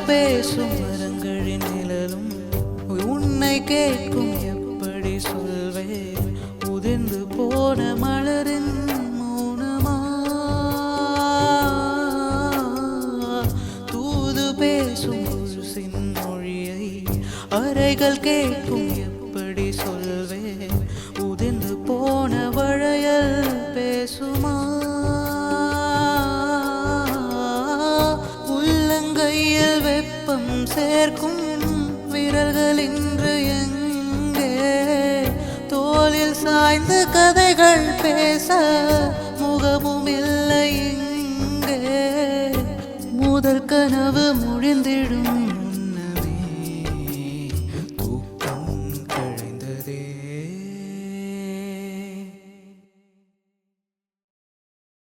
பேசும் மரங்களின் நிழலும் உன்னை கேட்கும் எப்படி சொல்வேன் உதிர்ந்து போன மலரின் மௌனமா தூது பேசும் கொலுசின் மொழியை அறைகள் கேட்கும் எப்படி சொல்வேன் உதிர்ந்து போன வளையல் பேசுமா உள்ளங்கையில் வெப்பம் சேர்க்கும் விரல்கள் இன்று எங்கே தோளில் சாய்ந்த கதைகள் பேச முகமும் இல்லை இங்கே முதல் கனவு முடிந்திடும்